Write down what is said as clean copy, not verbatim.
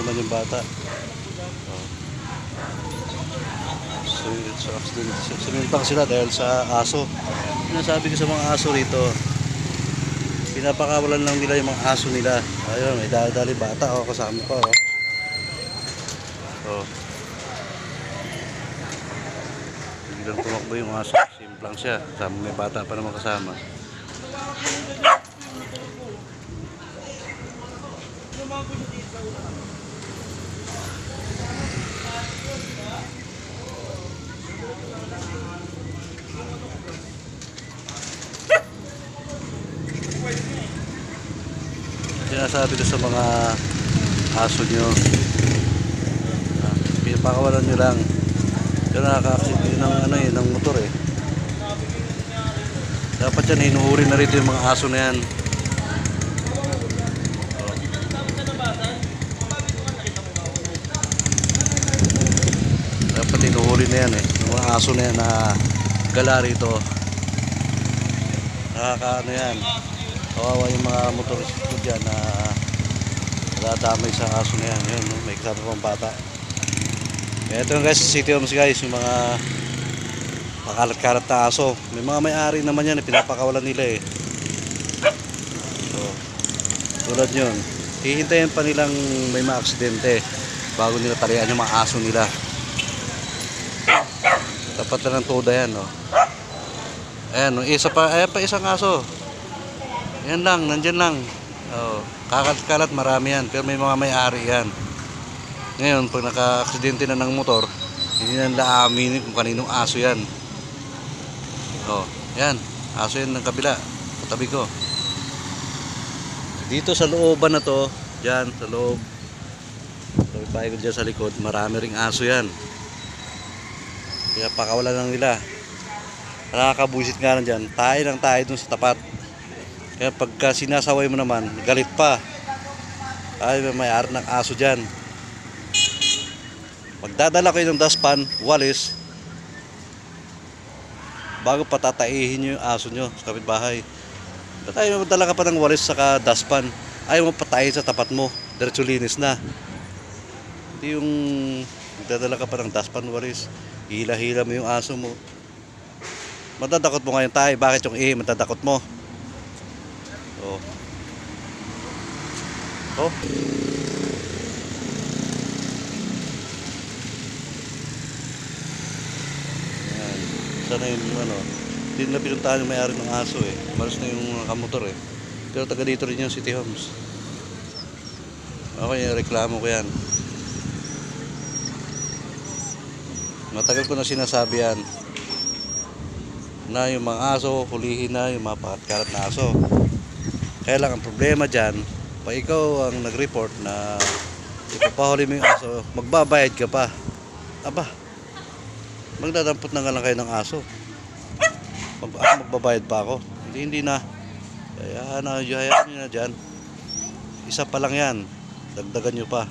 naman yung bata. Oh. So accident, sinintang sila dahil sa aso. Sinasabi ko sa mga aso rito, pinapakawalan lang nila yung mga aso nila. Ayun, may dali bata, oh, kasama pa, oh. Oh. Biglang tumakbo yung aso, simplang siya, kasama may bata pa naman kasama. Sinasabi ko sa mga aso nyo, pinapakawalan nyo lang. Pero nakaka-accident ng, ng motor eh. Dapat yan, hinuhuri na rito yung mga aso na yan. Dapat hinuhuri na yan eh, yung mga aso na yan na gala rito. Nakaka-ano yan, kawawa yung mga motorista dyan na nadadamay sa aso na yan. Yun, no? May kasama pang bata. Kaya ito guys, City Homes guys, yung mga makalat-kalat na aso. May mga may-ari naman yan, pinapakawalan nila eh. So, tulad yun, hihintayin pa nilang may mga aksidente bago nila talian yung mga aso nila. Tapat lang ng toda yan, no? Ayan, isa pa, ayan pa isang aso. Yan lang, nandyan lang. Oh, kakalat-kalat marami yan, pero may mga may-ari yan. Ngayon, pag naka-aksidente na ng motor, hindi na nila aaminin kung kaninong aso yan. Oh, yan, aso yan ng kabila, katabi ko. Dito sa looban na to, dyan sa loob, sabi pa ko dyan sa likod, marami ring aso yan. Kaya pakawalan lang nila. Nakakabuisit nga lang dyan, tayo dun sa tapat. Kaya pagka sinasaway mo naman, galit pa. Ay, may-ari ng aso dyan. Magdadala kayo ng dustpan, walis, bago patataihin nyo yung aso nyo sa kapitbahay. Ba't tayo magdala ka pa ng walis saka dustpan? Ayaw mo patayin sa tapat mo, diretso linis na. Hindi yung magdadala ka pa ng dustpan, walis, hila-hila mo yung aso mo. Matadakot mo ngayon tayo, bakit yung matadakot mo? Oh. Oh. Sana yung hindi na pinuntahan yung may-ari ng aso eh. Malas na yung kamotor eh. Pero taga dito rin yung City Homes. Okay, reklamo ko yan. Matagal ko na sinasabi yan na yung mga aso, hulihin na yung mga pakatkarat na aso. Kaya lang ang problema dyan, pag ikaw ang nag-report na ipapahuli mo yung aso, magbabayad ka pa. Aba, magdadampot na nga lang kayo ng aso. Magbabayad pa ako. Hindi na. Hayaan nyo na dyan. Isa pa lang yan. Dagdagan nyo pa.